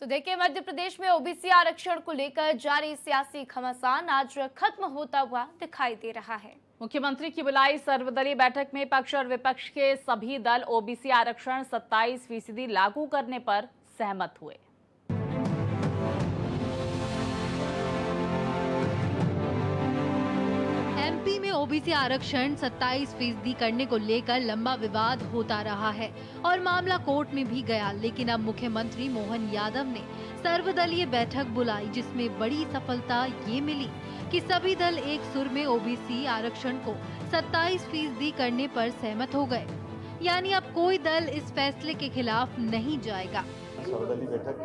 तो देखिए, मध्य प्रदेश में ओबीसी आरक्षण को लेकर जारी सियासी घमासान आज खत्म होता हुआ दिखाई दे रहा है। मुख्यमंत्री की बुलाई सर्वदलीय बैठक में पक्ष और विपक्ष के सभी दल ओबीसी आरक्षण 27% लागू करने पर सहमत हुए। एमपी में ओबीसी आरक्षण 27% करने को लेकर लंबा विवाद होता रहा है और मामला कोर्ट में भी गया, लेकिन अब मुख्यमंत्री मोहन यादव ने सर्वदलीय बैठक बुलाई, जिसमें बड़ी सफलता ये मिली कि सभी दल एक सुर में ओबीसी आरक्षण को 27% करने पर सहमत हो गए। यानी अब कोई दल इस फैसले के खिलाफ नहीं जाएगा। सर्वदलीय बैठक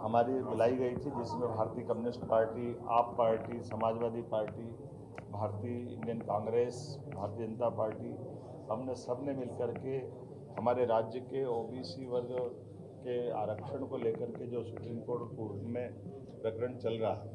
हमारी बुलाई गई थी, जिसमें भारतीय कम्युनिस्ट पार्टी, आप पार्टी, समाजवादी पार्टी, भारतीय इंडियन कांग्रेस, भारतीय जनता पार्टी, हमने सबने मिलकर के हमारे राज्य के ओबीसी वर्ग के आरक्षण को लेकर के जो सुप्रीम कोर्ट में प्रकरण चल रहा है,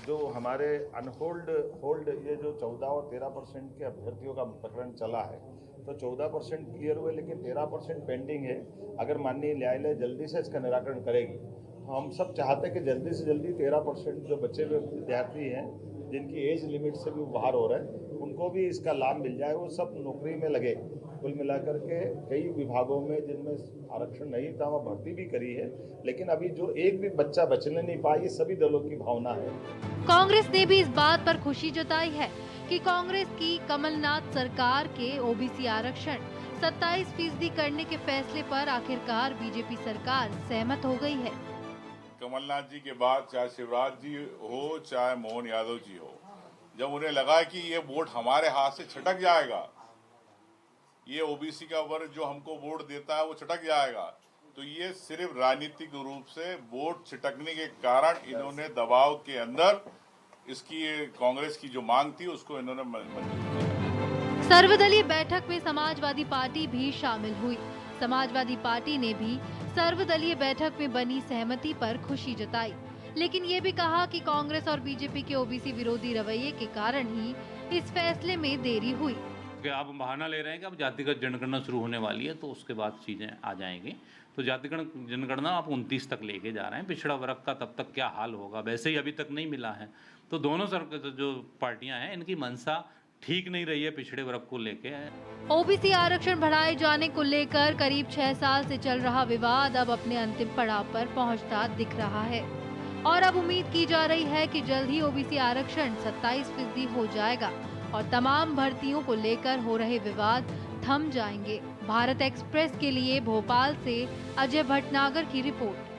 जो हमारे होल्ड ये जो 14 और 13% के अभ्यर्थियों का प्रकरण चला है, तो 14% क्लियर हुए, लेकिन 13% पेंडिंग है। अगर माननीय न्यायालय जल्दी से इसका निराकरण करेगी तो हम सब चाहते हैं कि जल्दी से जल्दी 13% जो बचे हुए विद्यार्थी हैं, जिनकी एज लिमिट से भी बाहर हो रहे हैं, उनको भी इसका लाभ मिल जाए, वो सब नौकरी में लगे। कुल मिलाकर के कई विभागों में जिनमें आरक्षण नहीं था वह भर्ती भी करी है, लेकिन अभी जो एक भी बच्चा बचने नहीं पाया, ये सभी दलों की भावना है। कांग्रेस ने भी इस बात पर खुशी जताई है कि कांग्रेस की कमलनाथ सरकार के ओबीसी आरक्षण 27% करने के फैसले पर आखिरकार बीजेपी सरकार सहमत हो गई है। कमलनाथ जी के बाद चाहे शिवराज जी हो, चाहे मोहन यादव जी हो, जब उन्हें लगा कि ये वोट हमारे हाथ से छटक जाएगा, ये ओबीसी का वर्ग जो हमको वोट देता है वो छटक जाएगा, तो ये सिर्फ राजनीतिक रूप से वोट छिटकने के कारण इन्होंने दबाव के अंदर इसकी कांग्रेस की जो मांग थी उसको इन्होंने मंजूर किया। सर्वदलीय बैठक में समाजवादी पार्टी भी शामिल हुई। समाजवादी पार्टी ने भी सर्वदलीय बैठक में बनी सहमति पर खुशी जताई, लेकिन ये भी कहा कि कांग्रेस और बीजेपी के ओबीसी विरोधी रवैये के कारण ही इस फैसले में देरी हुई। कि आप बहाना ले रहे हैं कि अब जातिगत जनगणना शुरू होने वाली है, तो उसके बाद चीजें आ जाएंगी। तो जातिगत जनगणना आप 29 तक लेके जा रहे हैं। पिछड़ा वर्ग का तब तक क्या हाल होगा, वैसे ही अभी तक नहीं मिला है। तो दोनों जो पार्टियां हैं, इनकी मंशा ठीक नहीं रही है पिछड़े वर्ग को लेके। ओबीसी आरक्षण बढ़ाए जाने को लेकर करीब 6 साल से चल रहा विवाद अब अपने अंतिम पड़ाव पर पहुंचता दिख रहा है और अब उम्मीद की जा रही है कि जल्द ही ओबीसी आरक्षण 27% हो जाएगा और तमाम भर्तियों को लेकर हो रहे विवाद थम जाएंगे। भारत एक्सप्रेस के लिए भोपाल से अजय भटनागर की रिपोर्ट।